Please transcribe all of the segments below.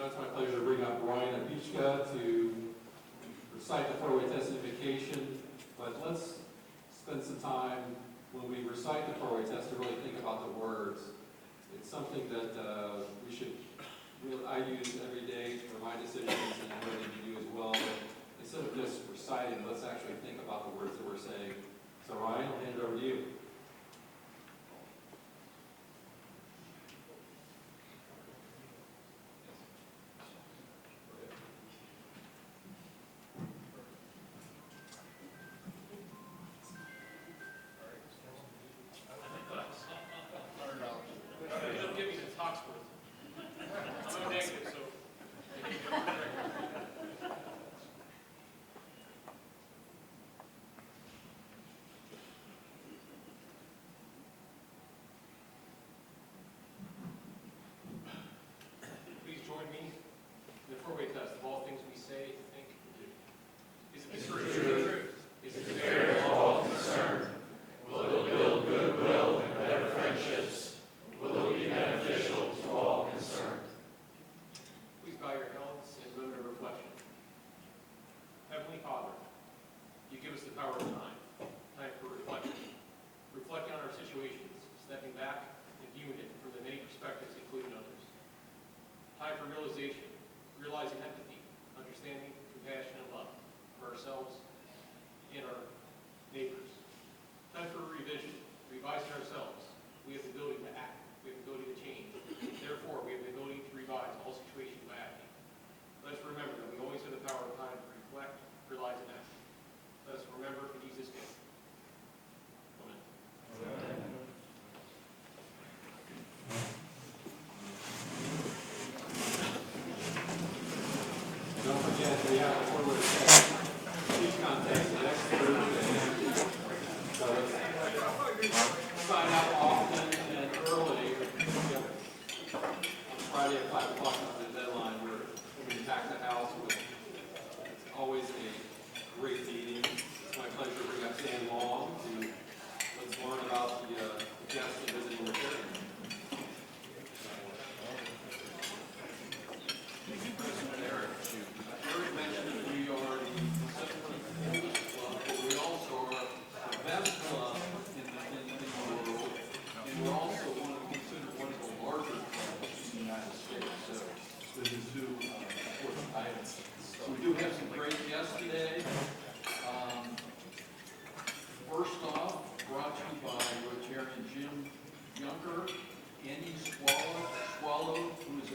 Now it's my pleasure to bring up Ryan Abichka to recite the four-way test invocation, but let's spend some time when we recite the four-way test to really think about the words. It's something that I use every day for my decisions, and I know that you do as well, but instead of just reciting, let's actually think about the words that we're saying. So Ryan, I'll hand it over to you. Join me in the four-way test of all things we say, think, and do. Is it the truth? Is it fair to all concerned? Will it build goodwill and better friendships? Will it be beneficial to all concerned? Please bow your heads and remember reflection. Heavenly Father, you give us the power of time for reflection. Reflecting on our situations, stepping back and viewing it from the many perspectives, including others. Time for realization, realizing empathy, understanding, compassion, and love for ourselves and our neighbors. Time for revision, revising ourselves. We have the ability to act. We have the ability to change. Therefore, we have the ability to revise all situations by acting. Let us remember that we always have the power of time to reflect, realize, and act. Let us remember in Jesus' name. Amen. Amen. Don't forget, we have a four-way test speech contest next Thursday. So sign up often and early. On Friday at 5 o'clock is the deadline. We're going to pack the house with, it's always a great meeting. It's my pleasure to bring up Dan Long to let's learn about the guests and visiting the church. So we do have some great guests today. First off, brought to you by Rotarian Jim Junker, Andy Swallow, who is a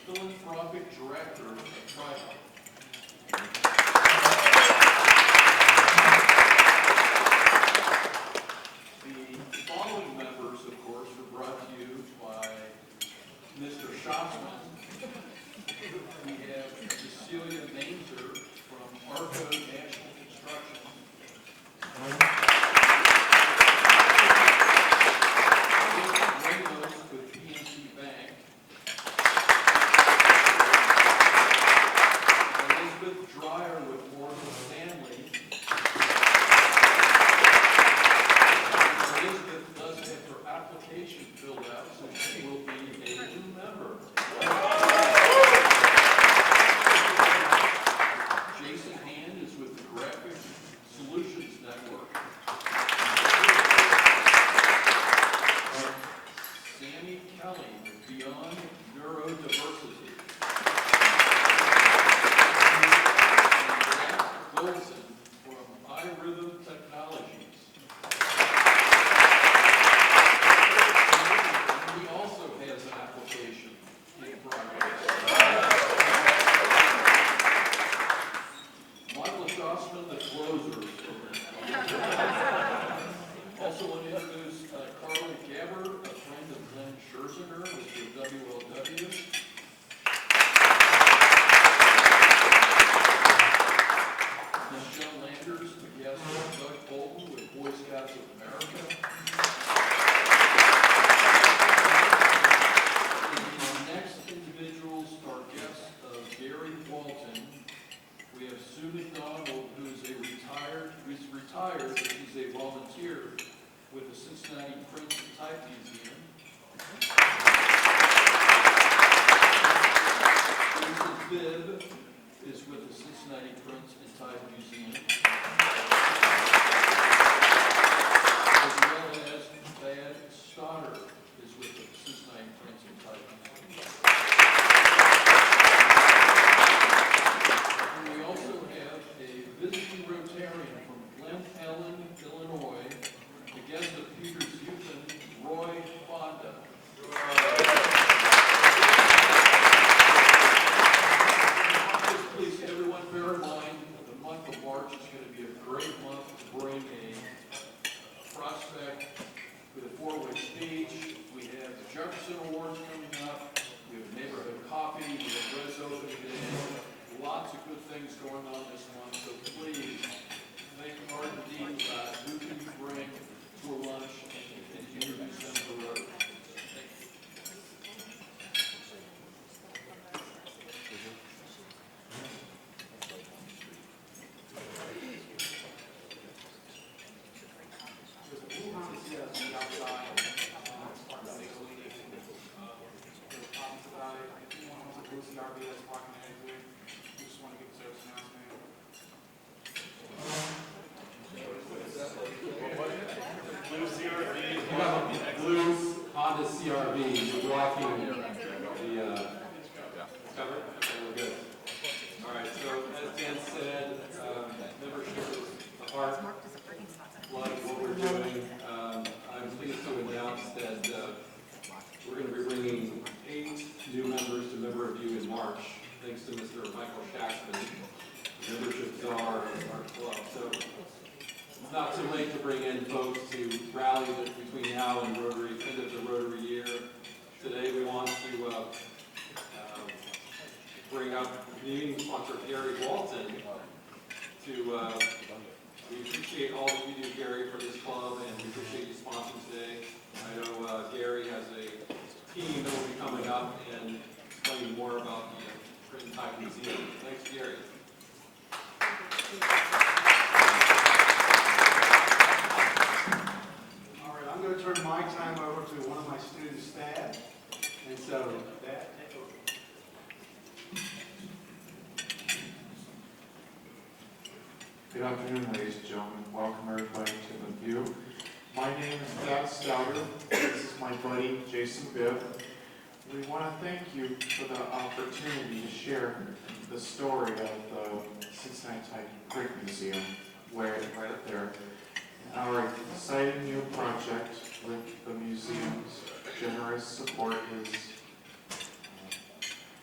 philanthropic director of Tri-Hub. The following members, of course, were brought to you by Mr. Schatzman. We have Cecilia Mainzer from Arco National Construction. Ramos with PNC Bank. Elizabeth Dreyer with Morgan Stanley. Elizabeth does have her application filled out, so she will be a new member. Jason Hand is with the Graphic Solutions Network. Sammy Kelly with Beyond Neurodiversity. And Jack Wilson from iRhythm Technologies. He also has an application in progress. Michael Shossman, the closer. Also want to introduce Carly Gabbard, a friend of Glenn Scherzinger with the WLW. Michelle Landers, a guest of Doug Bolton with Boy Scouts of America. Our next individuals are guests of Gary Walton. We have Sue McDonald, who's retired, but she's a volunteer with the Cincinnati Print and Type Museum. We Bibb is with the Cincinnati Print and Type Museum, as well as Thad Stoddard is with the Cincinnati Print and Type Museum. And we also have a visiting Rotarian from Glen Ellen, Illinois, a guest of Peter's Youth, Roy Fonda. Please, everyone, bear in mind that the month of March is going to be a great month to bring a prospect with a four-way speech. We have the Jefferson Awards coming up. We have neighborhood coffee. We have Red's opening day. Lots of good things going on this month. So please think hard and deep about who can you bring to a lunch and introduce them to Rotary. Blue Honda CRV, you're blocking the cover? Okay, we're good. All right, so as Dan said, membership is the heart, blood of what we're doing. I'm pleased to announce that we're going to be bringing 8 new members to member review in March, thanks to Mr. Michael Shaxman, membership czar of our club. So it's not too late to bring in folks to rally between now and Rotary, end of the Rotary year. Today we want to bring up meeting sponsor Gary Walton to, we appreciate all that you do, Gary, for this club, and we appreciate you sponsoring today. I know Gary has a team that will be coming up and explaining more about the Print and Type Museum. Thanks, Gary. I'm going to turn my time over to one of my students, Thad. And so, Thad, take over. Good afternoon, ladies and gentlemen. Welcome everybody to the view. My name is Thad Stouter. This is my buddy, Jason Bibb. We want to thank you for the opportunity to share the story of the Cincinnati Type Print Museum, right up there. Our exciting new project with the museum's generous support is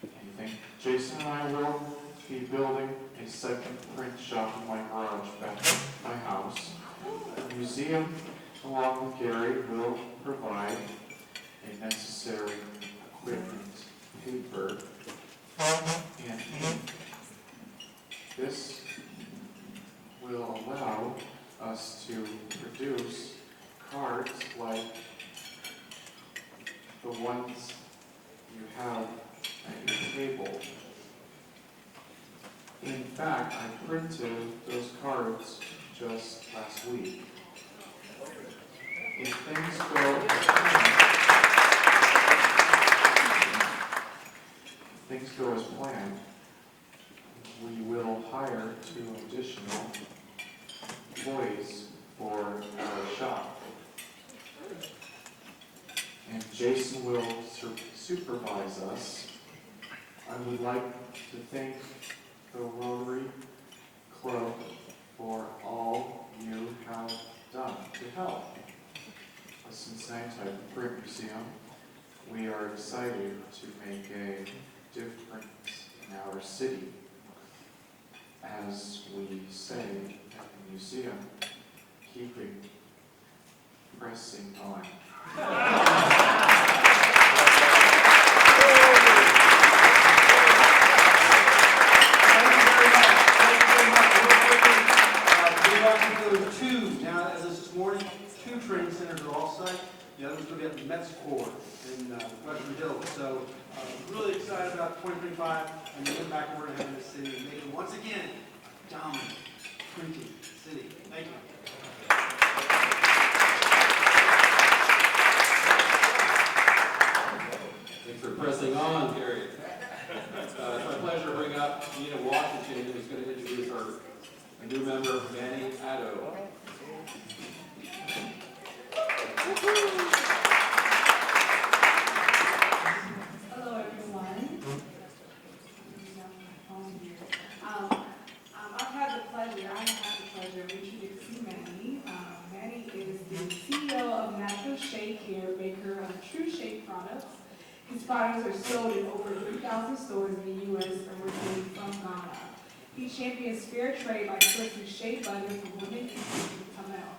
anything. Jason and I will be building a second print shop in my garage back at my house. The museum, along with Gary, will provide a necessary equipment, paper, and ink. This will allow us to produce cards like the ones you have at your table. In fact, I printed those cards just last week. If things go as planned, we will hire 2 additional employees for our shop. And Jason will supervise us. I would like to thank the Rotary Club for all you have done to help the Cincinnati Type Print Museum. We are excited to make a difference in our city. As we say at the museum, keeping pressing on. Training centers are all site. The others will be at the Metz Corps in Western Hills. So really excited about 2025 and the impact we're going to have in this city and make it once again a dominant printing city. Thank you. Thanks for pressing on, Gary. It's my pleasure to bring up Gina Washington, who's going to introduce a new member, Manny Addo. Hello, everyone. I have the pleasure of introducing Manny. Manny is the CEO of Natural Shake Hair, maker of True Shake products. His products are sold in over 3,000 stores in the U.S. originally from Ghana. He champions fair trade by sourcing shea butter from women in Tamil.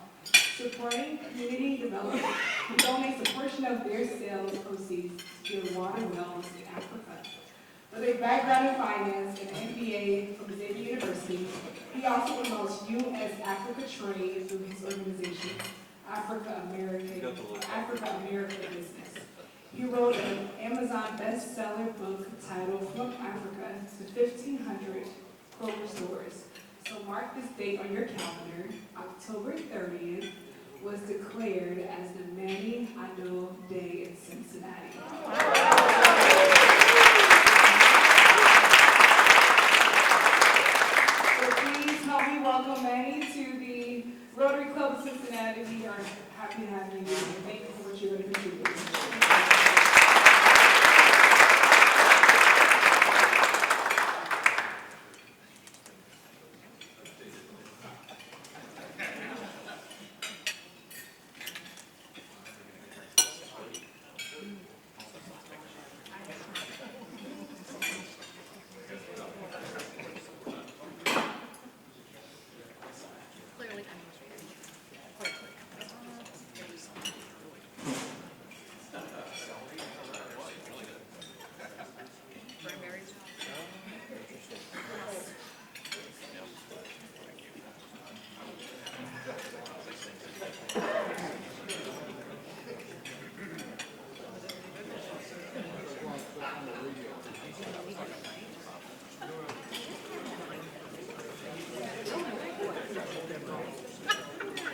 Supporting community development, he donates a portion of their sales proceeds to the water wells in Africa. With a background in finance and an MBA from Xavier University, he also promotes U.S. Africa trade through his organization, Africa America Business. He wrote an Amazon bestseller book titled From Africa to 1,500 Kroger Stores. So mark this date on your calendar. October 30th was declared as the Manny Addo Day in Cincinnati. So please help me welcome Manny to the Rotary Club of Cincinnati. We are happy to have you here. Thank you for what you're going to contribute.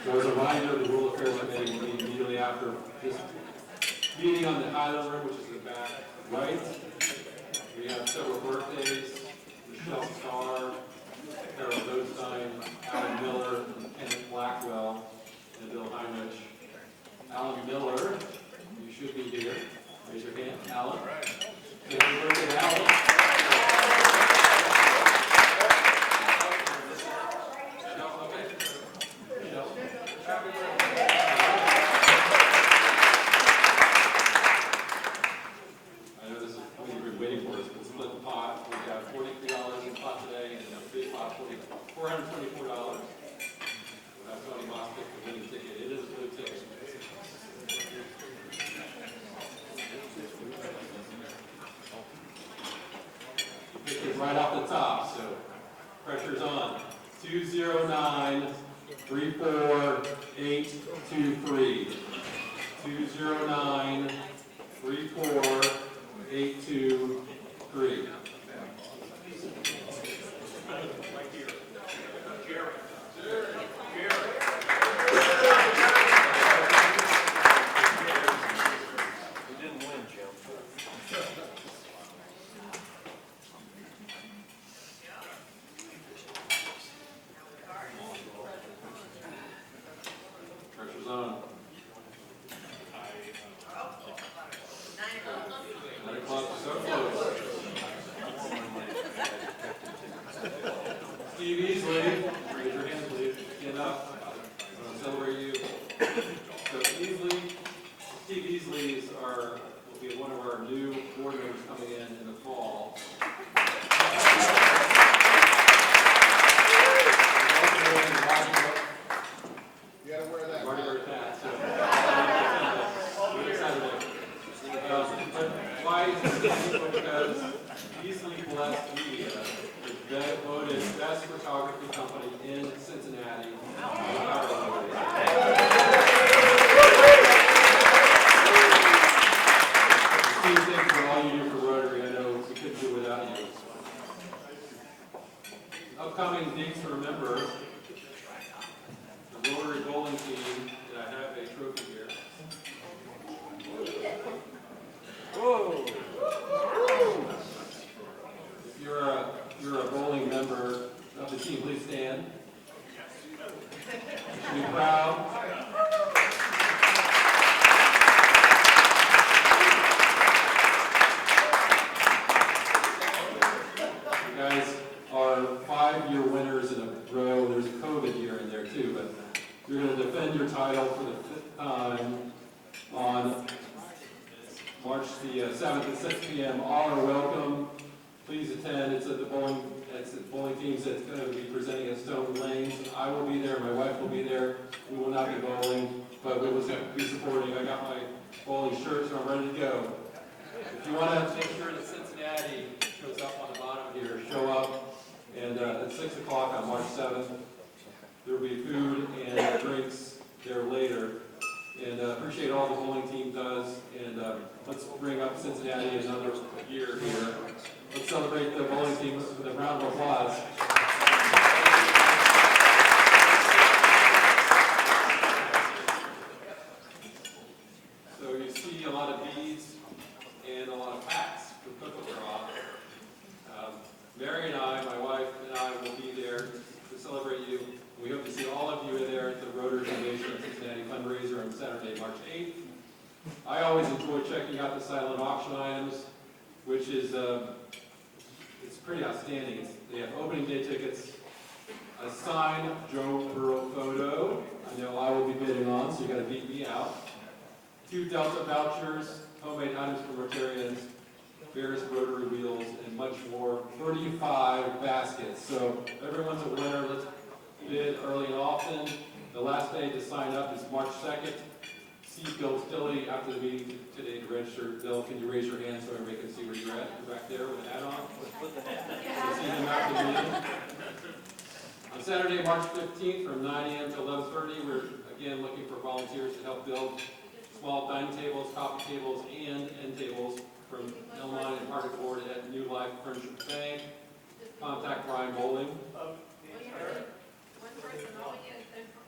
So as a reminder, the Rural Affairs Committee will meet immediately after this meeting on the Island Room, which is in the back right. We have several birthdays: Michelle Starr, Carol Dostine, Alan Miller, Kenneth Blackwell, and Bill Heinrich. Alan Miller, you should be here. Raise your hand, Alan. Happy birthday, Alan. I know this is what you've been waiting for, is to split the pot. We got $43 in the pot today, and a big pot, $424. Tony Maas picked the winning ticket. It is a blue ticket. He picked it right off the top, so pressure's on. 209-34823. 209-34823. Pressure's on. 9 o'clock, so close. Steve Easley, raise your hand, please. Stand up. I want to celebrate you. So Steve Easley will be one of our new board members coming in the fall. You gotta wear that. Already wear that. So, we're excited. Why is this? Because Easley Blessed Media is voted best photography company in Cincinnati. Steve, thank you for all you do for Rotary. I know we couldn't do without you. Upcoming dates to remember: the Rotary bowling team, and I have a trophy here. Whoa! If you're a you're a bowling member of the team, please stand. You should be proud. You guys are 5-year winners in a row. There's a COVID year in there too, but you're going to defend your title for the 5th time on March the 7th at 6 p.m. All are welcome. Please attend. It's the bowling teams that's going to be presenting at Stone Lanes. I will be there. My wife will be there. We will not be bowling, but we will be supporting. I got my bowling shirt, so I'm ready to go. If you want to make sure that Cincinnati shows up on the bottom here, show up. And at 6 o'clock on March 7th, there will be food and drinks there later. And appreciate all the bowling team does. And let's bring up Cincinnati another year here. Let's celebrate the bowling team with a round of applause. So you see a lot of beads and a lot of packs with cookware off. Mary and I, my wife and I, will be there to celebrate you. We hope to see all of you there at the Rotary Foundation of Cincinnati fundraiser on Saturday, March 8th. I always enjoy checking out the silent auction items, which is it's pretty outstanding. They have opening day tickets, a signed Joe Burrow photo. I know I will be bidding on, so you got to beat me out. 2 Delta vouchers, homemade items from Rotarians, various Rotary wheels, and much more. 35 baskets. So everyone's a winner. Let's bid early and often. The last day to sign up is March 2nd. See Bill Stilley after the meeting today to register. Bill, can you raise your hand so everybody can see where you're at? You're back there with an add-on. So see him after the meeting. On Saturday, March 15th from 9 a.m. to 11:30, we're again looking for volunteers to help build small dining tables, coffee tables, and end tables from Elmine and Parker Board at New Life Furniture Bank. Contact Brian Bowling. Well, you have one person only,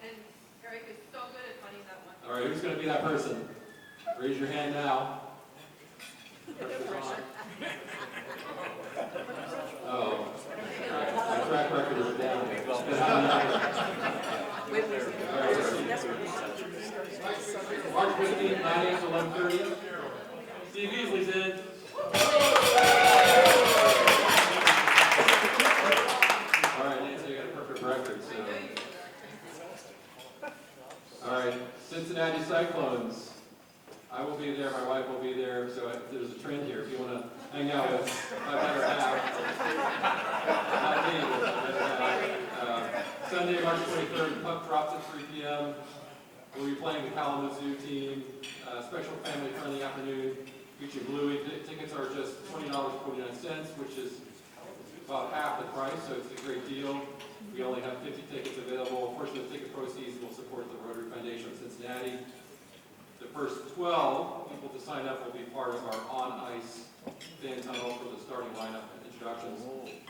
and Eric is so good at finding that one. All right, who's going to be that person? Raise your hand now. Oh, my track record is down. All right, let's see. March 15th, 9 a.m. to 11:30. Steve Beasley's in. All right, Nancy, you got a perfect record. So. All right, Cincinnati Cyclones. I will be there. My wife will be there. So there's a trend here. If you want to hang out with, I better have. Not me, but I better have. Sunday, March 23rd, puck drops at 3 p.m. We'll be playing the Kalamazoo team. Special family-friendly afternoon featuring Bluey. Tickets are just $20.49, which is about half the price, so it's a great deal. We only have 50 tickets available. A portion of the ticket proceeds will support the Rotary Foundation of Cincinnati. The first 12 people to sign up will be part of our on-ice fan tunnel for the starting lineup and introductions.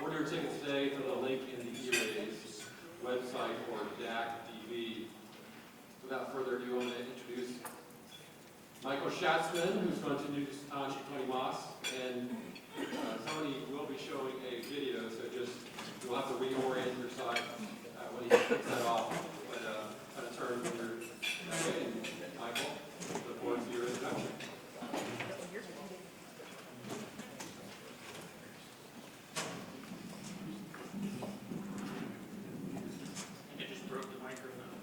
Order your tickets today through the link in the E-Rays website or DAC TV. Without further ado, I'm going to introduce Michael Schatzman, who's going to introduce Thomas Maas, and somebody will be showing a video, so just you'll have to reorient your side when he kicks that off. But kind of turn when you're that way. And Michael, look forward to your introduction. I just broke the microphone.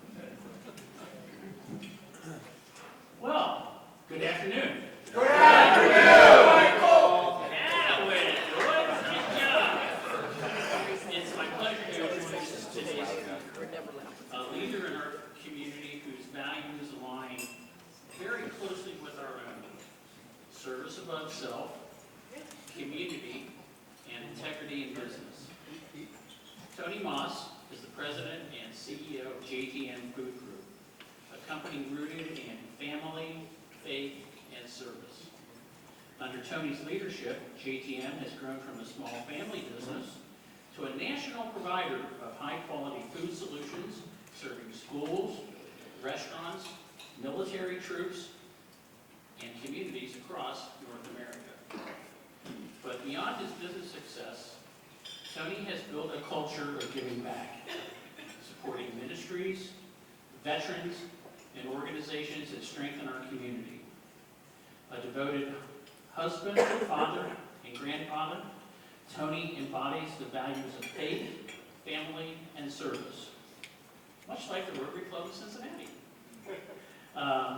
Well, good afternoon. Good afternoon, Michael. Good job. It's my pleasure to introduce today's leader in our community whose values align very closely with our own. Service above self, community, and integrity in business. Tony Maas is the president and CEO of J.T.M Food Group, a company rooted in family, faith, and service. Under Tony's leadership, J.T.M has grown from a small family business to a national provider of high-quality food solutions, serving schools, restaurants, military troops, and communities across North America. But beyond his business success, Tony has built a culture of giving back, supporting ministries, veterans, and organizations that strengthen our community. A devoted husband, father, and grandfather, Tony embodies the values of faith, family, and service, much like the Rotary Club of Cincinnati.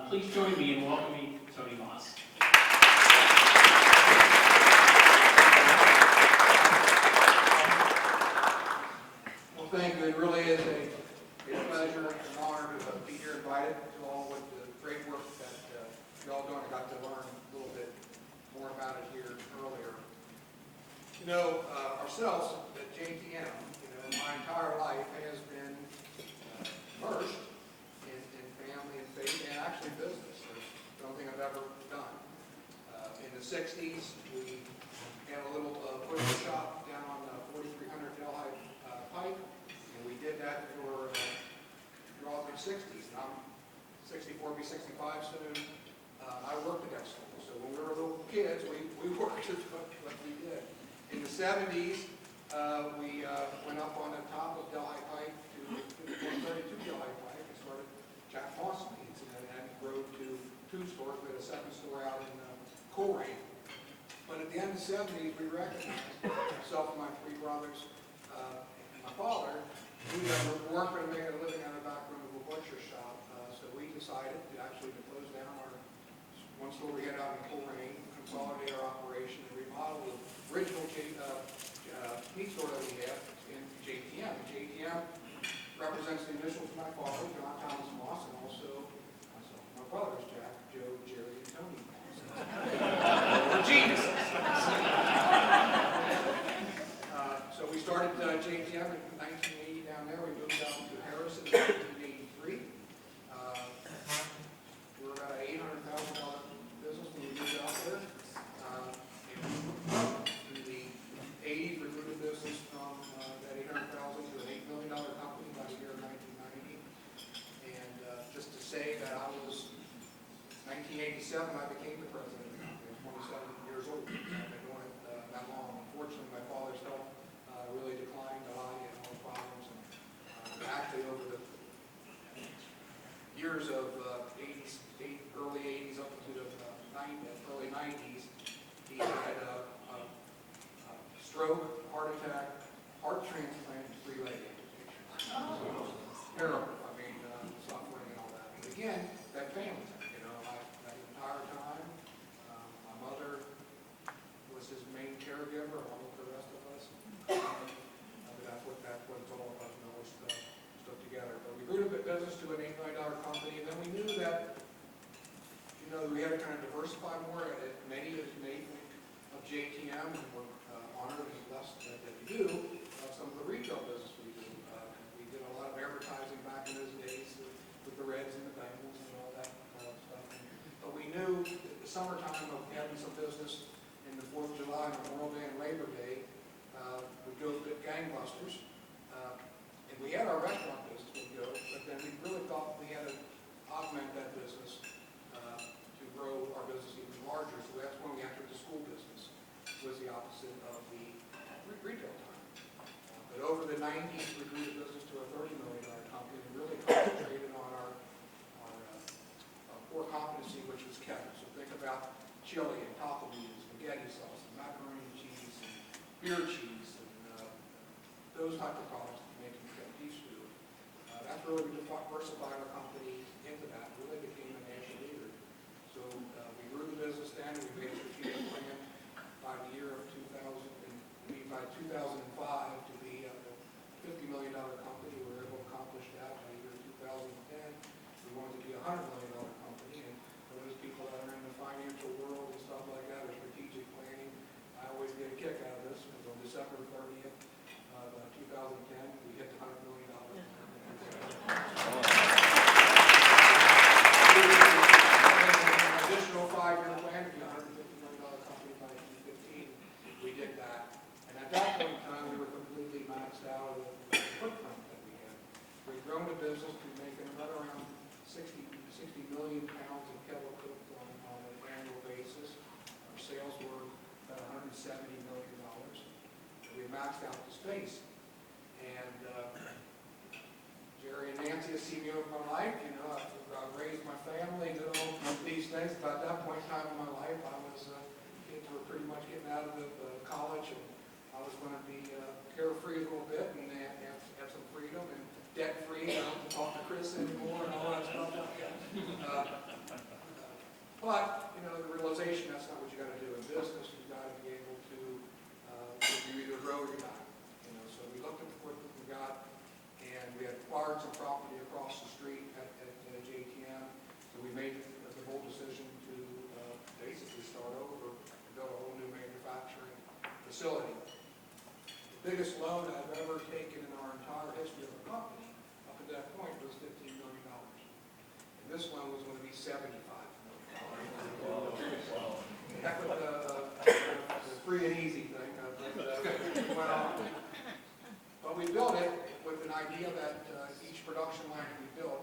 Please join me in welcoming Tony Maas. Well, thank you. It really is a pleasure and an honor to be here invited to all with the great work that y'all done. I got to learn a little bit more about it here earlier. You know, ourselves at J.T.M, my entire life has been immersed in family and faith and actually business. It's something I've ever done. In the 60s, we had a little butcher shop down on 4300 Delhi Pike, and we did that for all through the 60s. And I'm 64, be 65 soon. I worked at that school, so when we were little kids, we worked at what we did. In the 70s, we went up on the top of Delhi Pike to 132 Delhi Pike and started Maas Meats, and then grew to 2 stores. We had a second store out in Coleraine. But at the end of the 70s, we recognized, myself and my 3 brothers and my father, we weren't going to make a living out of the back room of a butcher shop. So we decided to close down our one store we had out in Coleraine, consolidate our operation, and remodel the original meat store that we have in J.T.M. J.T.M represents the initials of my father, John Thomas Maas, and also myself, my brothers, Jack, Joe, Jerry, and Tony Maas. We're geniuses. So we started J.T.M in 1980 down there. We moved out to Harrison in 1983. We were about an $800,000 business when we moved out there. And in the 80s, we grew the business from that $800,000 to an $8 million company by the year 1990. And just to say that I was, 1987, I became the president of the company. I was 27 years old. I've been doing it that long. Unfortunately, my father's health really declined a lot. He had health problems. And actually, over the years of early 80s up to the early 90s, he had a stroke, heart attack, heart transplant, and 3 leg amputation. Terrible. I mean, suffering and all that. But again, that family, that entire time, my mother was his main caregiver along with the rest of us. That's what it's all about. We're stuck together. But we grew the business to an $8 million company, and then we knew that we had to kind of diversify more. Many of J.T.M, and we're honored and blessed that we do some of the retail business we do. We did a lot of advertising back in those days with the Reds and the Bengals and all that stuff. But we knew at the summertime of having some business in the 4th of July, Memorial Day, and Labor Day would go to gangbusters. And we had our restaurant business would go, but then we really thought we had to augment that business to grow our business even larger. So that's when we entered the school business. It was the opposite of the retail time. But over the 90s, we grew the business to a $30 million company and really concentrated on our core competency, which was kettle. So think about chili and taco meat, spaghetti sauce, and macaroni and cheese, and beer cheese, and those type of products to make beef stew. That's really we diversified our company into that. Really became a national leader. So we grew the business then. We made a strategic plan by the year of 2005 to be a $50 million company. We were able to accomplish that by the year 2010. We wanted to be a $100 million company. And for those people that are in the financial world and stuff like that, or strategic planning, I always get a kick out of this because on December 30th of 2010, we hit the $100 million. Additional 5-year plan to be a $150 million company by 2015. We did that. And at that point in time, we were completely maxed out of the footprint that we had. We've grown the business to making right around 60 million pounds of kettle cooked on an annual basis. Our sales were about $170 million. we had maxed out the space. And Jerry and Nancy have seen me over my life, you know, I've raised my family, did all these things. About that point in time in my life, I was, kids were pretty much getting out of the college, and I was going to be carefree a little bit and have some freedom and debt-free. I don't have to talk to Chris anymore and all that stuff like that. But, you know, the realization that's not what you got to do in business. You got to be able to, you either grow or you die. You know, so we looked at what we got, and we had acquired some property across the street at J.T.M. So we made the bold decision to basically start over and build a whole new manufacturing facility. The biggest loan I've ever taken in our entire history of the company up to that point was $15 million. And this loan was going to be $75 million. Heck with the free and easy thing, we went on. But we built it with an idea that each production line we built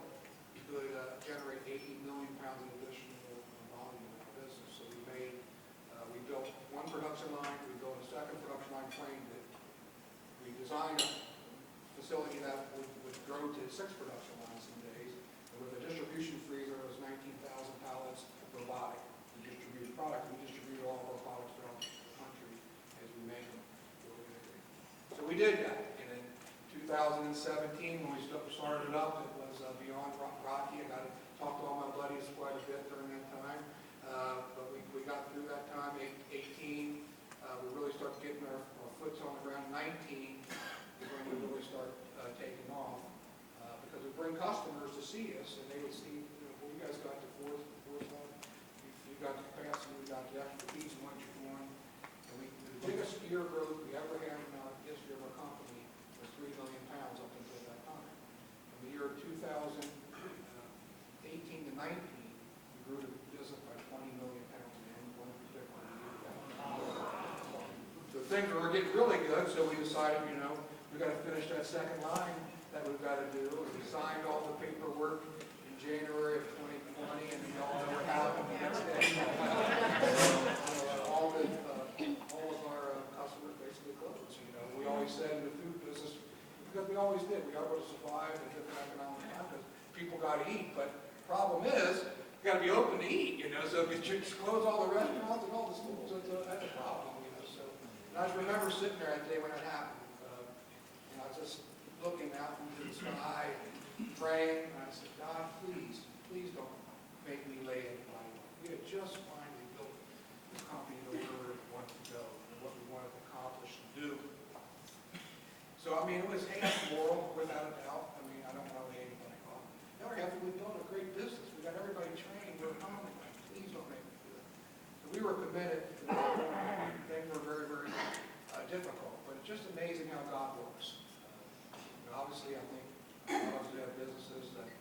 could generate 80 million pounds of additional volume in our business. So we built one production line, we built a second production line, framed it. We designed a facility that would grow to 6 production lines some days. And with a distribution freezer, it was 19,000 pallets robotic. We distributed product. We distributed all of our products throughout the country as we make them. So we did that. And in 2017, when we started it up, it was beyond rocky. I got to talk to all my buddies quite a bit during that time. But we got through that time. 18, we really started getting our foots on the ground. 19 is when we really start taking off. Because we bring customers to see us, and they would see, you know, well, you guys got the foresight, you got the capacity, we got the expertise in what you're doing. And the biggest year growth we ever had in our history of our company was 3 million pounds up until that time. From the year 2018 to 19, we grew the business by 20 million pounds in any one particular year. So things were getting really good, so we decided, you know, we got to finish that second line that we've got to do. And we signed all the paperwork in January of 2020, and we all know what happened the next day. All of our customers basically closed. You know, we always said in the food business, because we always did, we are able to survive in different economic times because people got to eat. But the problem is, you got to be open to eat. You know, so if you just close all the restaurants and all the schools, that's a problem. You know, so and I just remember sitting there that day when it happened. And I was just looking out into the sky, praying, and I said, God, please don't make me lay anybody off. We had just finally built the company to where we wanted to go and what we wanted to accomplish and do. So, I mean, it was half moral, without a doubt. I mean, I don't want to lay anybody off. The other half, we built a great business. We got everybody trained. We're accomplishing. Please don't make me do it. So we were committed to that. Things were very, very difficult, but it's just amazing how God works. Obviously, I think a lot of us have businesses that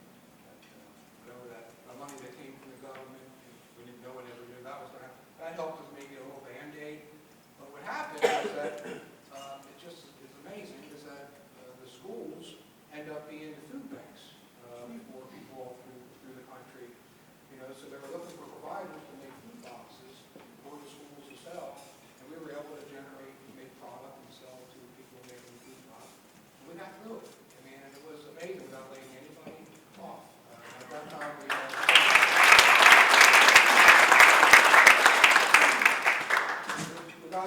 know that the money that came from the government, we didn't know it ever knew that was going to happen. That helped us maybe a little Band-Aid. But what happened is that it just is amazing is that the schools end up being the food banks for people all through the country. You know, so they were looking for providers to make food boxes for the schools to sell, and we were able to make product and sell to people making food boxes. And we got through it. I mean, and it was amazing without laying anybody off. At that time, we got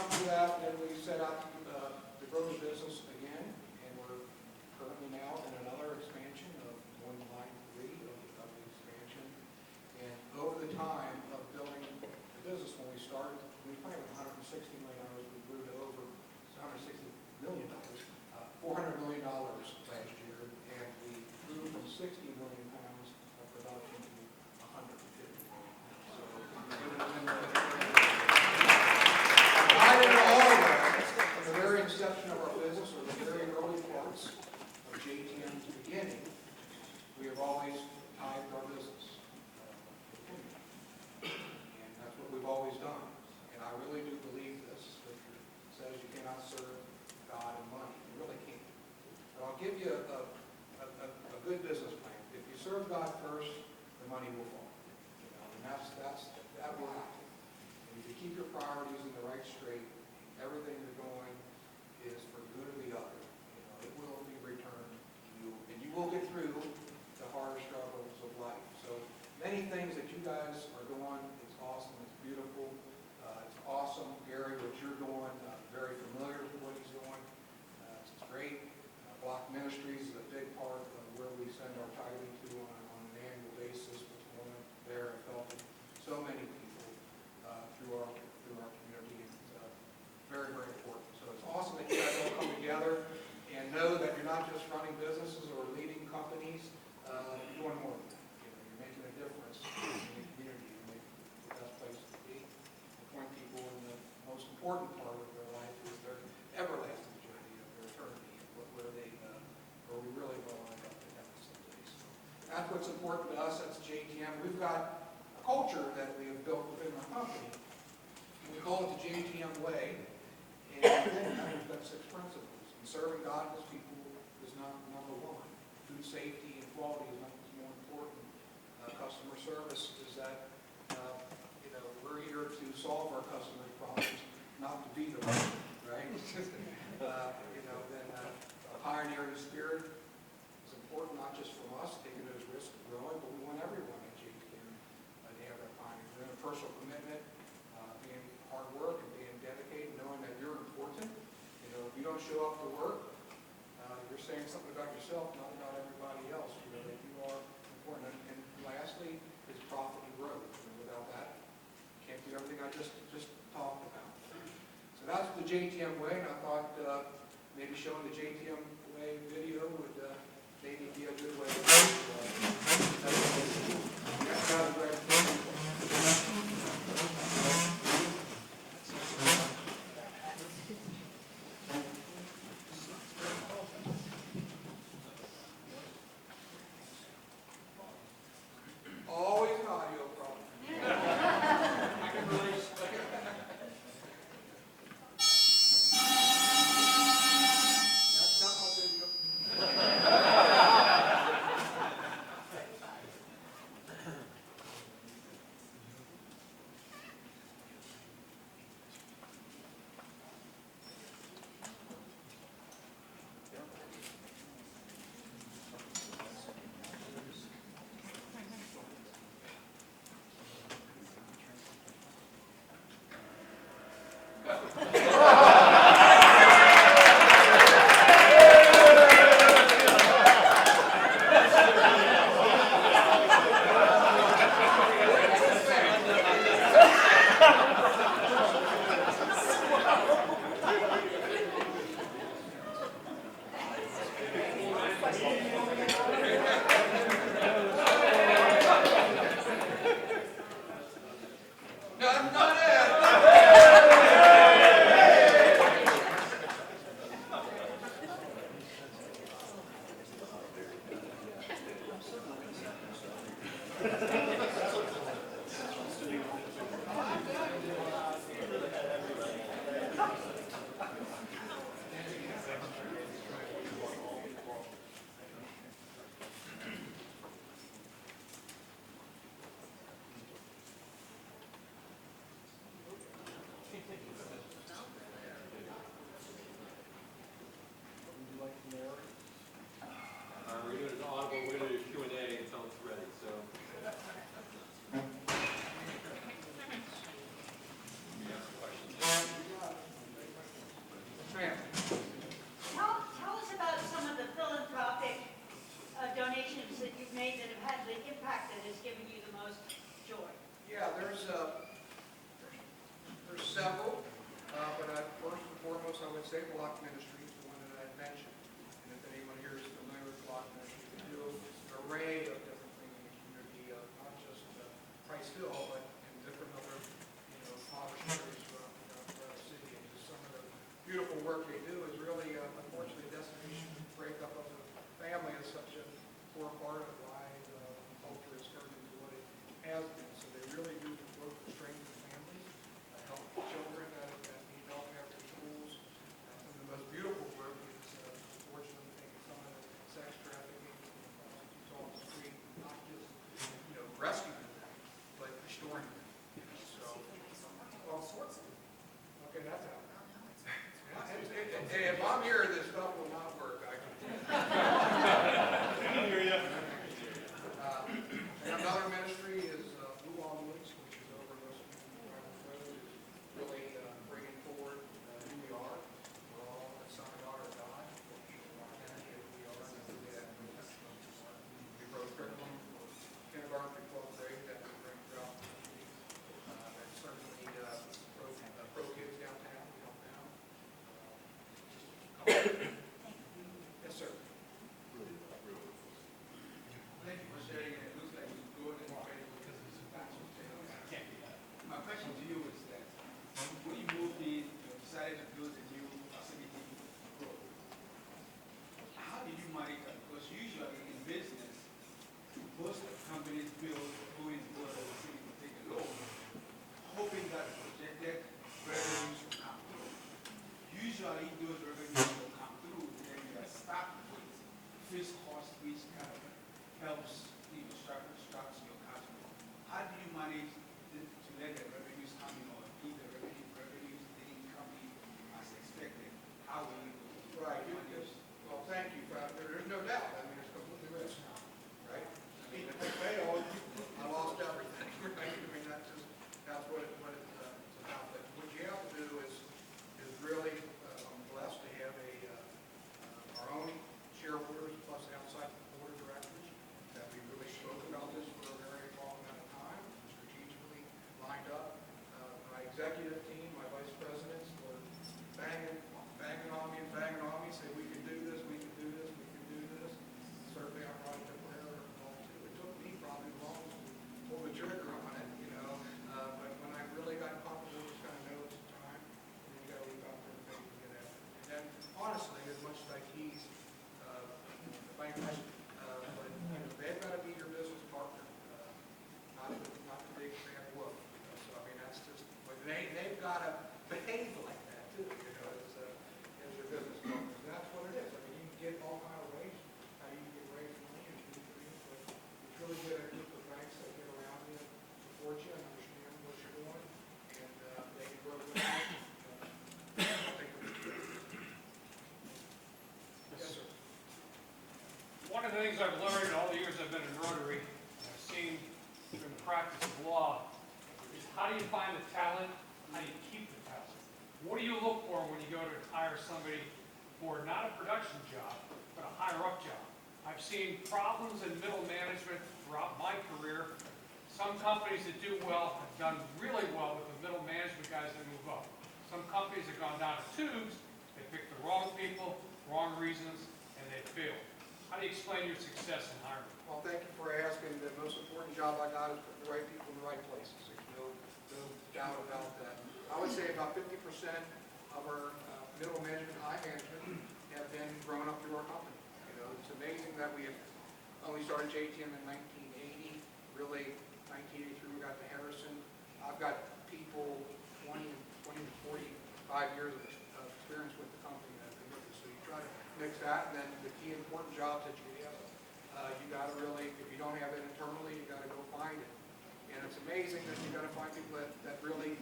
through that, and then we set out to grow the business again, and we're currently now in another expansion of line 3 of the expansion. And over the time of building the business, when we started, we planned with $160 million. We grew to over $160 million. $400 million last year, and we grew from 60 million pounds of production to 150 million pounds. I did all of that from the very inception of our business, or the very early parts of J.T.M's beginning. We have always tithed our business. And that's what we've always done. And I really do believe this. Scripture says you cannot serve God and money. You really can't. But I'll give you a good business plan. If you serve God first, the money will follow. You know, and that will happen. And if you keep your priorities in the right straight, everything you're doing is know that you're not just running businesses or leading companies, you're doing more than that. You're making a difference in the community. You make the best place to be. You point people in the most important part of their life is their everlasting journey of their eternity, where we really will end up in heaven someday. So that's what's important to us. That's J.T.M. We've got a culture that we have built within our company. We call it the J.T.M. way. And we've got 6 principles. And serving God and His people is not number one. Food safety and quality is not more important. Customer service is that, we're here to solve our customers' problems, not to be the one, right? Then a pioneering spirit is important, not just from us, taking those risks of growing, but we want everyone at J.T.M. to have that pioneering. Then a personal commitment, being hard work and being dedicated, knowing that you're important. If you don't show up to work, you're saying something about yourself, not about everybody else. That you are important. And lastly, is profit and growth. Without that, you can't do everything I just talked about. So that's the J.T.M. way, and I thought maybe showing the J.T.M. way video would maybe be a good way to always an audio problem. I can relate. That's not my video. That's not it. We're doing an audible, we're going to do Q&A until it's ready, so. Tell us about some of the philanthropic donations that you've made that have had the impact that has given you the most joy. Yeah, there's several, but first and foremost, I would say Block Ministry is the one that I mentioned. And if anyone here is familiar with Block Ministry, they do an array of different things in the community, not just Price Hill, but in different other, impoverished areas throughout the city. And just some of the beautiful work they do is really, unfortunately, a destination breakup of the family is such a core part of why the culture has turned into what it has been. So they really do work to strengthen families, help children that need help after schools. Some of the most beautiful the things I've learned in all the years I've been in Rotary, and I've seen in the practice of law, is how do you find the talent? How do you keep the talent? What do you look for when you go to hire somebody for not a production job, but a higher up job? I've seen problems in middle management throughout my career. Some companies that do well have done really well with the middle management guys that move up. Some companies have gone down the tubes, they picked the wrong people, wrong reasons, and they failed. How do you explain your success in hiring? Well, thank you for asking. The most important job I got is putting the right people in the right places. There's no doubt about that. I would say about 50% of our middle management, high management have been grown up through our company. You know, it's amazing that we have only started J.T.M in 1980. Really, 1983 we got to Harrison. I've got people 20 to 45 years of experience with the company that I've been with. So you try to mix that, and then the key important jobs that you have, you got to really, if you don't have it internally, you got to go find it. And it's amazing that you got to find people that really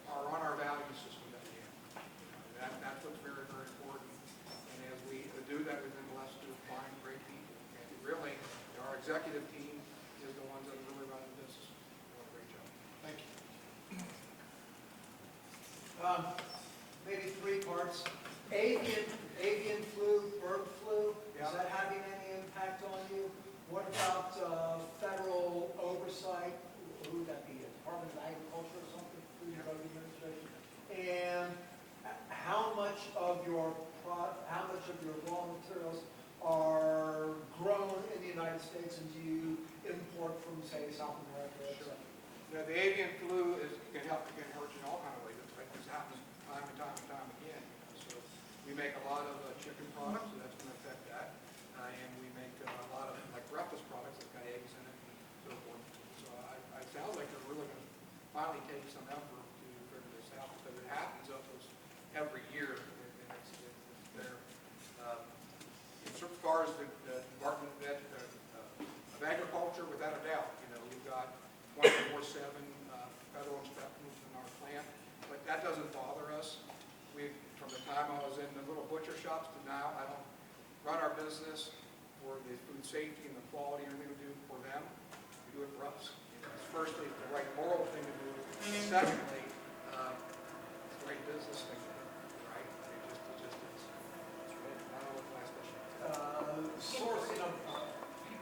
are on our value system that we have. That's what's very, very important. And as we do that, we've been blessed to find great people. And really, our executive team is the ones that are really running the business. Doing a great job. Thank you. Maybe three parts. Avian flu, bird flu, Yeah. is that having any impact on you? What about federal oversight? Who would that be? Department of Agriculture or something? Food and Drug Administration? And how much of your raw materials are grown in the United States, and do you import from, say, South America, et cetera? Now, the avian flu can hurt you in all kinds of ways. It's happened time and time and time again. So we make a lot of chicken products, so that's going to affect that. And we make a lot of like breakfast products that's got eggs in it and so forth. So it sounds like they're really going to finally take some effort to figure this out, because it happens almost every year. And it's there. As far as the Department of Agriculture, without a doubt, we've got 24/7 federal inspections in our plant, but that doesn't bother us. From the time I was in the little butcher shops to now, I don't run our business for the food safety and the quality and everything we do for them. We do it for us. It's firstly the right moral thing to do, and secondly, it's the right business thing to do, right? It just is. That's right. I don't know what the last question is. Sourcing of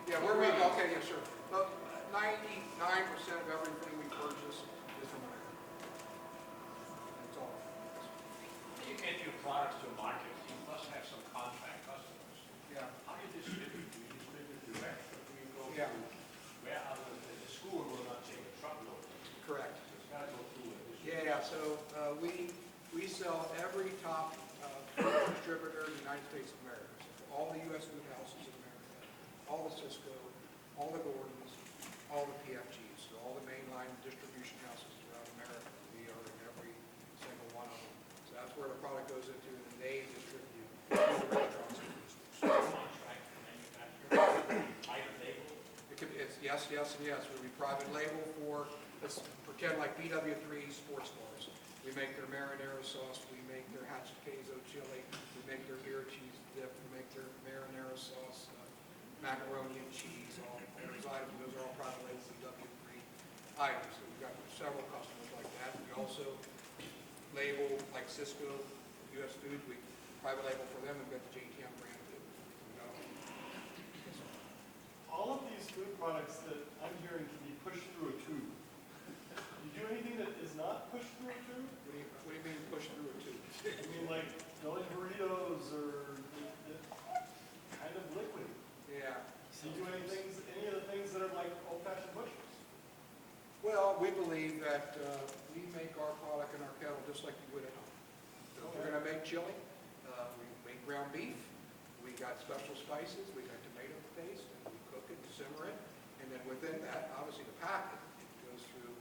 Yeah, okay, yeah, sure. But 99% of everything we purchase is from America. That's all. You can't do products to market, you must have some contract customers. Yeah. How do you distribute? Do you distribute direct, or do you go Yeah. to warehouses? The school will not take a truckload. Correct. It's got to go through a distributor. Yeah, so we sell every top distributor in the United States of America. So all the U.S. food houses in America, all the Cisco, all the Gordons, all the PFGs, so all the mainline distribution houses throughout America. We are in every single one of them. So that's where the product goes into, and then they distribute to the restaurants and food stores. Contract manufacturer, private label. It's yes, yes, and yes. We private label for, let's pretend like BW3 sports bars. We make their marinara sauce, we make their hatchet queso chili, we make their beer cheese dip, we make their marinara sauce, macaroni and cheese, all those items. Those are all private label BW3 items. So we've got several customers like that. We also label like Cisco, U.S. Foods, we private label for them. We've got the J.T.M brand too. All of these food products that I'm hearing can be pushed through a tube. Do you do anything that is not pushed through a tube? What do you mean push through it too? I mean, like village burritos or kind of liquid. Yeah. Do you do any of the things that are like old-fashioned bushers? Well, we believe that we make our product in our kettle just like you would at home. So if we're going to make chili, we make ground beef, we got special spices, we got tomato paste, and we cook it and simmer it. And then within that, obviously the packet, it goes through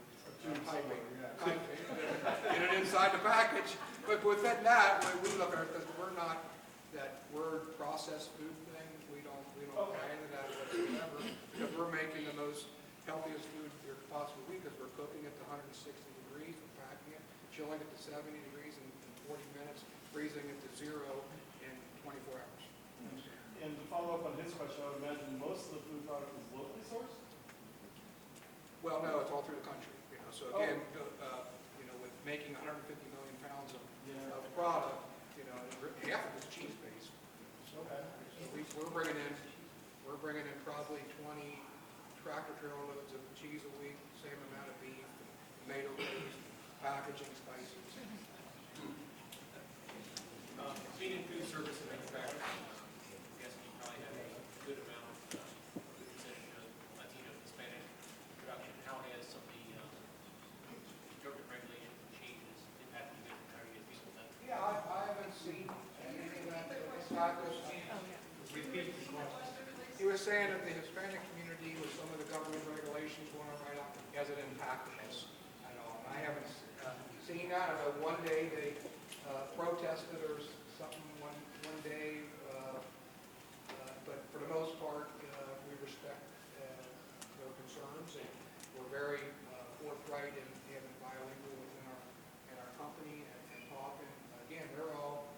piping, get it inside the package. But within that, when we look at it, we're processed food thing, we don't buy into that whatsoever, because we're making the most healthiest food there could possibly be, because we're cooking it to 160 degrees, we're packing it, chilling it to 70 degrees in 40 minutes, freezing it to 0 in 24 hours. And to follow up on his question, I would imagine most of the food product is locally sourced? Well, no, it's all through the country, so again, with making 150 million pounds of product, half of it's cheese-based. Okay. So we're bringing in probably 20 tractor trailer loads of cheese a week, same amount of beef, tomato paste, packaging, spices. Being in food service and manufacturing, I'm guessing you probably have a good amount of good percentage of Latino, Hispanic production. How has some of the government regulations and changes impacted you guys? How do you get people done? Yeah, I haven't seen anything that tacos. Repeat the question. He was saying that the Hispanic community with some of the government regulations going on right now hasn't impacted us at all. And I haven't seen that. I know one day they protested or something one day, but for the most part, we respect their concerns, and we're very forthright in having bilingual in our company and talking. Again, they're all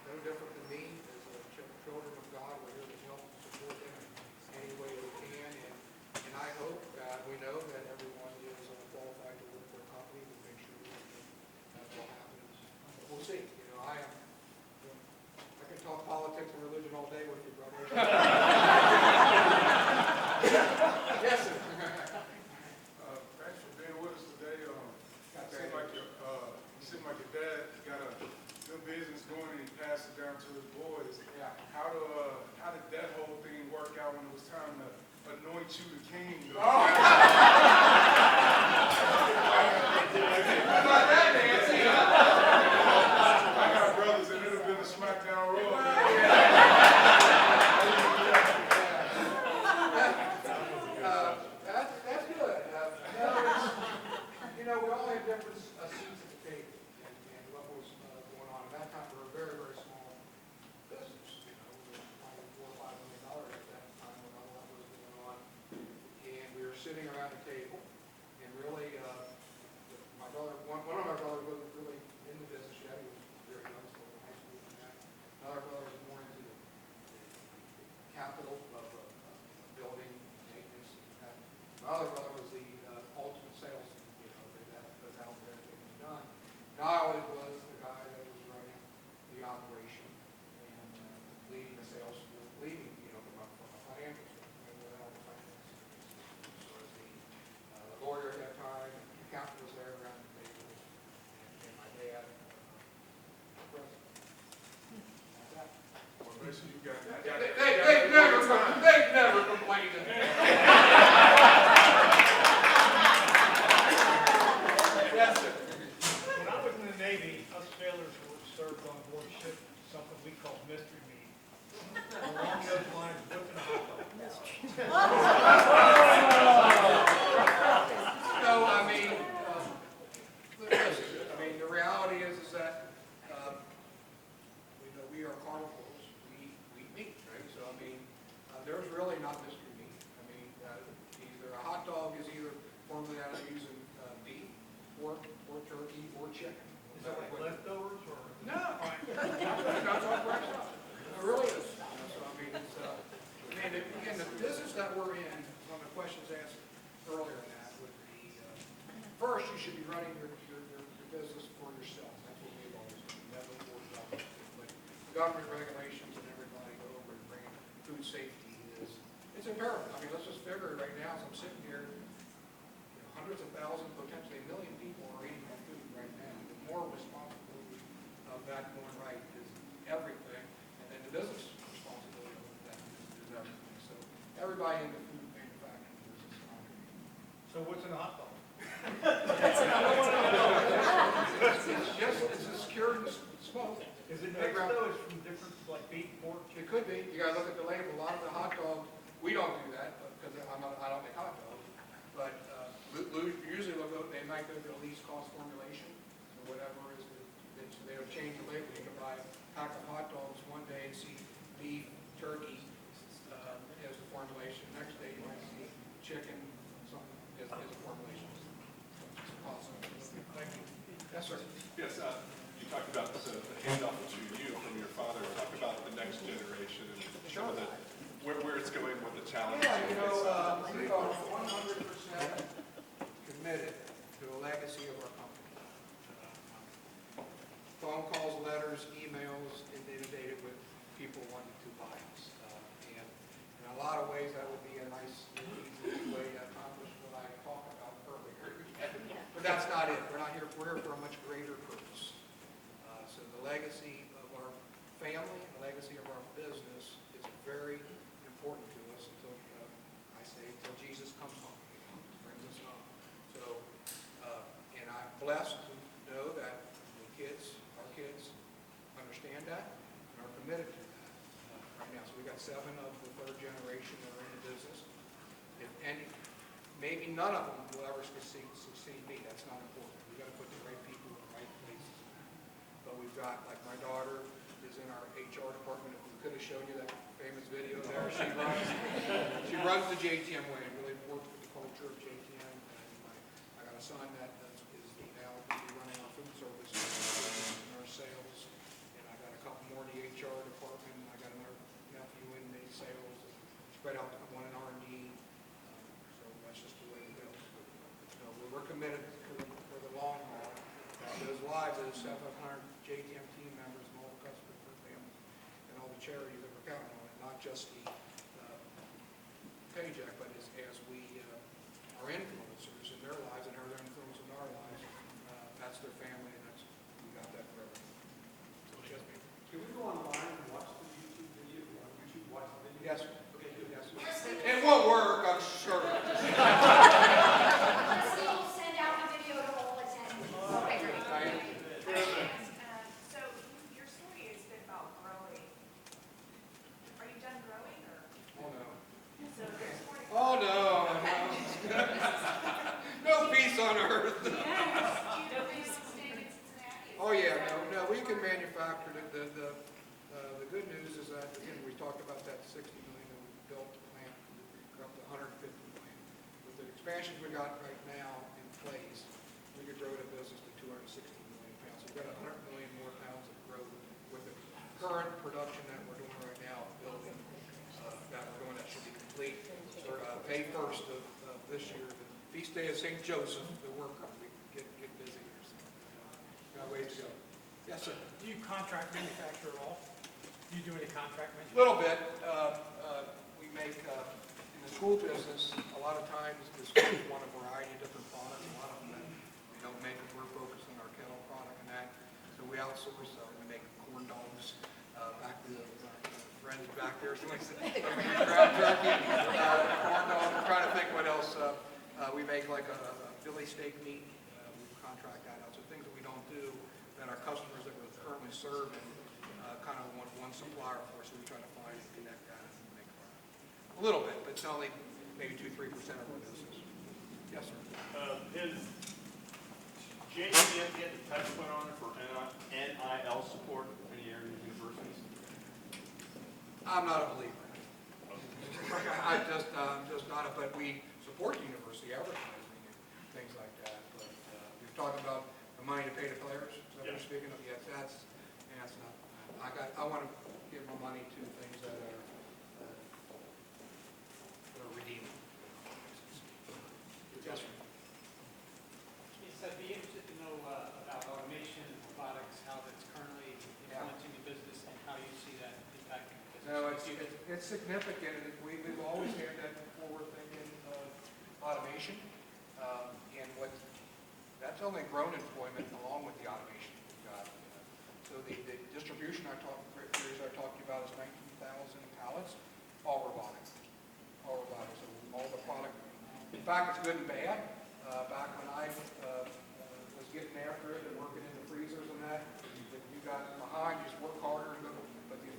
no different than me. As children of God, we're here to help support them in any way we can, and I hope that we know that everyone is qualified to work for a company to make sure that will happen. We'll see. I can talk politics and religion all day with you, brother. Yes, sir. Thanks for being with us today. You seem like your dad got a good business going and he passed it down to his boys. Yeah. How did that whole thing work out when it was time to anoint you the king? I got brothers and it would have been a SmackDown Raw. That's good. We all had different seats at the table and what was going on. At that time, we were a very, very small business. We were probably $4 or $5 million at that time when all that was going on. And we were sitting around the table, and really, my brother, one of my brothers wasn't really in the business yet. He was very young, still in high school and that. Another brother was more into the capital of building, maintenance. My other brother was the ultimate salesman, that out there getting it done. And I always was the guy that was running the operation and leading the sales, leading, from a financial standpoint, without the finances. So as the lawyer at that time, and the accountant was there around the table, and my dad, president. How's that? Well, make sure you got that. They've never complained to me. Yes, sir. When I was in the Navy, us sailors were served on board ship something we call mystery meat. Along those lines, whipping a hot dog. No, listen, the reality is that, we are carnivores, we eat meat, right? So, there's really not mystery meat. Either a hot dog is either formulated out of using beef, pork, or turkey, or chicken. Is that like leftovers or? No, that's all correct stuff. It really is. Again, the business that we're in, one of the questions asked earlier in that would be, first, you should be running your business for yourself. That's what we've always done. Never for government. But government regulations and everybody go over and bring food safety it's imperative. Let's just figure it right now as I'm sitting here, hundreds of thousands, potentially a million people are eating our food right now. The moral responsibility of that going right is everything, and then the business responsibility of that is everything. So everybody in the food manufacturing business. So what's in a hot dog? It's a secured smoke. Is it mixed though? It's from different, like beef, pork? It could be. You gotta look at the label. A lot of the hot dogs, we don't do that because I don't make hot dogs. But usually they might go to the least cost formulation or whatever is. They'll change the label. You can buy a pack of hot dogs one day and see beef, turkey as the formulation. Next day you might see chicken, something as a formulation. It's possible. Thank you. Yes, sir. Yes, you talked about the handoff to you from your father. Talk about the next generation and some of the where it's going, what the challenge Yeah, is. you know, we are 100% committed to the legacy of our company. Phone calls, letters, emails, inundated with people wanting to buy us. And in a lot of ways, that would be a nice, easy way to accomplish what I talked about earlier. But that's not it. We're here for a much greater purpose. So the legacy of our family, the legacy of our business is very important to us until, I say, until Jesus comes home, brings us home. So, and I'm blessed to know that the kids, our kids, understand that and are committed to that right now. So we got 7 of the 3rd generation that are in the business. If any, maybe none of them will ever succeed me. That's not important. We got to put the right people in the right places. But we've got, like my daughter is in our HR department. If we could have shown you that famous video there, she runs the J.T.M way and really works with the culture of J.T.M. And I got a son that is now running our food service and our sales. And I got a couple more in the HR department. I got another nephew in the sales. Spread out one in R&D. So that's just the way it goes. So we're committed for the long haul. Those lives of 700 J.T.M team members and all the customers, their families, and all the charities that we're counting on, and not just the paycheck, but as we are influencers in their lives and how they're influencing our lives, that's their family, and that's, we got that forever. So it's just me. Can we go online and watch the YouTube video? On YouTube, watch the video? Yes. Okay, good. Yes. It won't work, I'm sure. Christie will send out the video to all attendees. Okay, great. Diane? So your story has been about growing. Are you done growing or? Oh, no. So there's 40. Oh, no. No peace on earth. Do you know if you stay in Cincinnati? Oh, yeah, no, we can manufacture it. The good news is that, again, we talked about that 60 million that we built the plant, we're up to 150 million. With the expansions we got right now in place, we could grow the business to 260 million pounds. So we've got 100 million more pounds of growth with the current production that we're doing right now, building, that we're doing, that should be complete. So, May 1st of this year, the feast day of St. Joseph, the work, we get busy here. So, got ways to go. Yes, sir. Do you contract manufacture at all? Do you do any contract A manufacturing? little bit. We make, in the school business, a lot of times the schools want a variety of different products. A lot of them that we don't make, we're focused on our kettle product and that. So we outsource, we make corn dogs, back to the friends back there. So like ground turkey, corn dogs. We're trying to think what else. We make like a Philly steak meat. We contract that out. So things that we don't do that our customers that we're currently serving kind of want one supplier for, so we try to find and connect that and make a little bit, but it's only maybe 2-3% of our business. Yes, sir. Is J.T.M getting the touch put on it for NIL support for any area of universities? I'm not a believer. I'm just not, but we support the university advertising and things like that. But we've talked about the money to pay the players. Is that what you're speaking of? Yes, that's not. I want to give my money to things that are redeeming. Yes, sir. Yes, I'd be interested to know about automation and robotics, how that's currently influencing the business and how you see that impacting the business. No, it's significant, and we've always had that forward-thinking automation, and that's only grown employment along with the automation we've got. So the distribution I talked about is 19,000 pallets, all robotic. So all the product, in fact, it's good and bad. Back when I was getting after it and working in the freezers and that, if you got behind, you just work harder and go. But the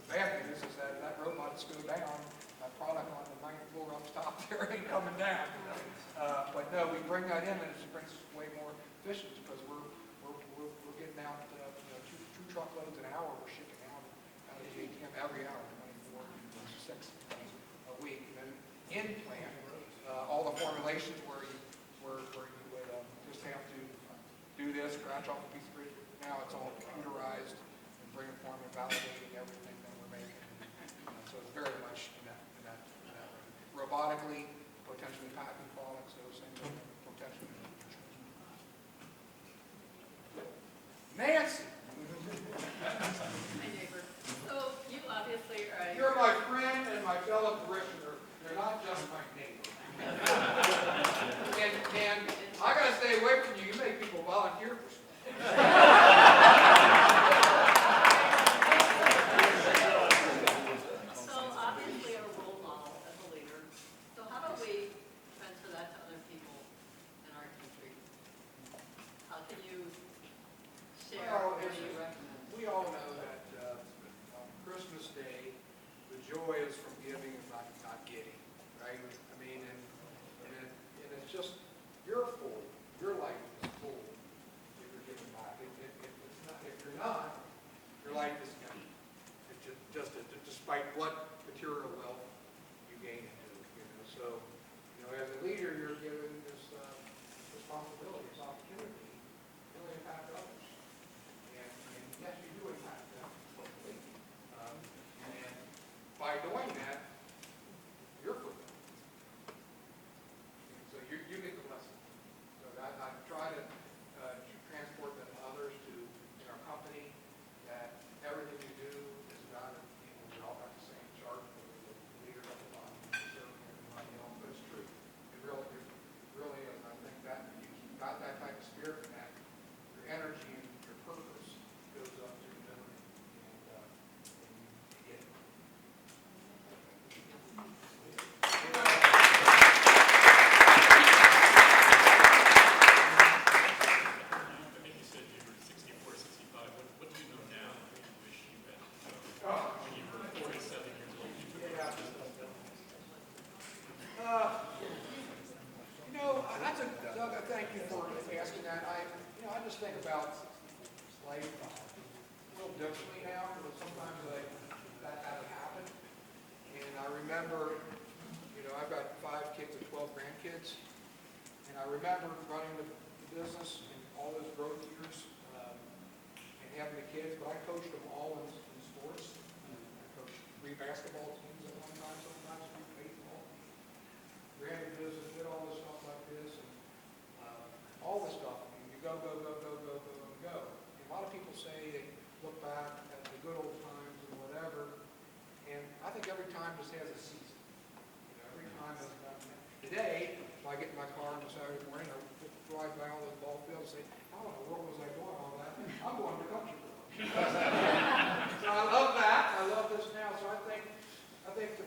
bad thing is that robot is going down. That product on the 9th floor up top there ain't coming down. But no, we bring that in and it brings way more efficiency because we're getting out 2 truckloads an hour. We're shipping out of the J.T.M every hour, 24, 6 a week. And then in plant, all the formulations where you would just have to do this, scratch off a piece of bridge. Now it's all computerized and bring it form and validating everything that we're making. So it's very much in joy is from giving and not getting, right? I mean, and it's just, you're full, your life is full if you're giving back. If you're not, your life is empty. It's just despite what material wealth you gain into it, you know. So, you know, as a leader, you're given this responsibility, this opportunity to really impact others. And yes, you do impact them locally. And by doing that, you're fulfilled. So you get the blessing. So I try to transport that to others in our company, that everything you do is about, we all got the same chart, the leader at the bottom, serving everybody else, but it's true. It really is. I think that you got that type of spirit, and that your energy and your purpose goes up to the memory, and you get it. I think you said you were 64, 65. What do you know now that you wish you had when you were 47 years old? You know, that's Doug, thank you for asking that. I just think about life a little differently now, because sometimes that hasn't happened. And I remember, I've got 5 kids and 12 grandkids, and I remember running the business in all those growth years, and having the kids, but I coached them all in sports. I coached 3 basketball teams at one time, sometimes 3 baseball. Ran the business, did all this stuff like this, and all this stuff. I mean, you go. And a lot of people say they look back at the good old times and whatever, and I think every time just has a season. Every time has today, if I get in my car on a Saturday morning, I drive by all those ball fields and say, how in the world was I doing all that? I'm going to country club. So I love that. I love this now. So I think the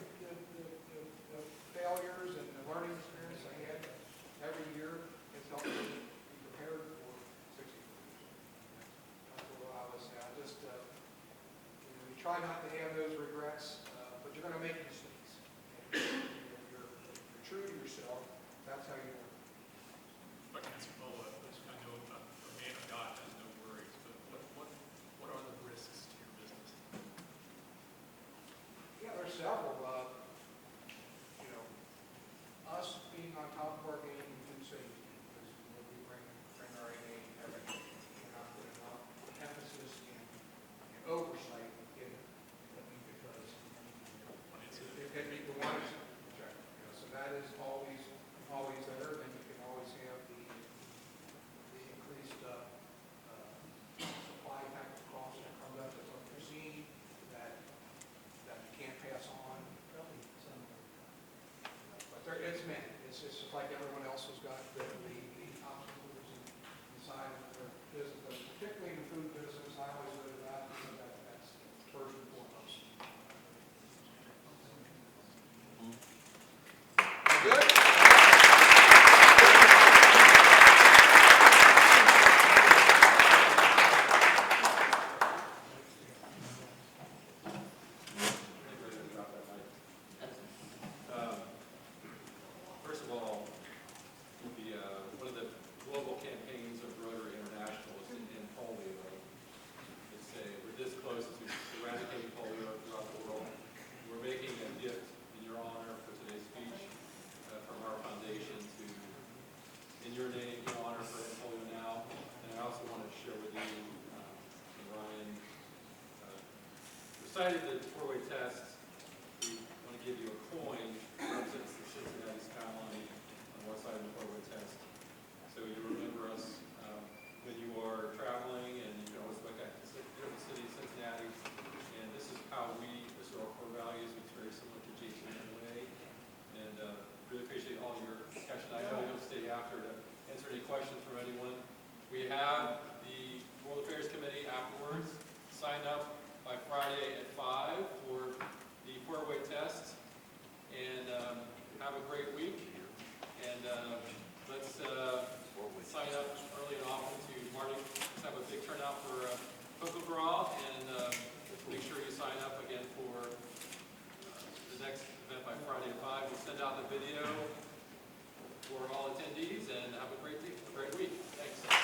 failures and the learning experience I had every year has helped me be prepared for 60 years. That's what I always say. I just, you try not to have those regrets, but you're going to make mistakes. And if you're true to yourself, that's how you learn. If I can ask a follow-up, I know a man of God has no worries, but what are the risks to your business? Yeah, there's several. Us being on top of our game in food safety, because we bring our A everything. We're not putting enough emphasis and oversight in it, because if the one is check. So that is always there. Then you can always have the increased supply type of cost that comes up that's unforeseen that you can't pass on. But it's many. It's just like everyone else has got the obstacles inside of their business, but particularly in the food business. I always go to that because that's first and foremost. Good? First of all, one of the global campaigns of Rotary International is to end polio. We're this close to eradicating polio throughout the world. We're making a gift in your honor for today's speech from our foundation in your name, in honor for End Polio Now. And I also want to share with you, Ryan, recited the 4-way test. We want to give you a coin that represents the Cincinnati skyline on one side of the 4-way test. So you remember us when you are traveling, and you can always look at the beautiful city of Cincinnati. And this is how this is our core values. It's very similar to J.T.M in a way. And really appreciate all your discussion. I know you'll stay after to answer any questions from anyone. We have the World Affairs Committee afterwards. Sign up by Friday at 5 for the 4-way test. And have a great week. And let's sign up early and often to Marty. Let's have a big turnout for Cocoa Bra, and make sure you sign up again for Friday at 5. We'll send out the video for all attendees, and have a great week. Thanks.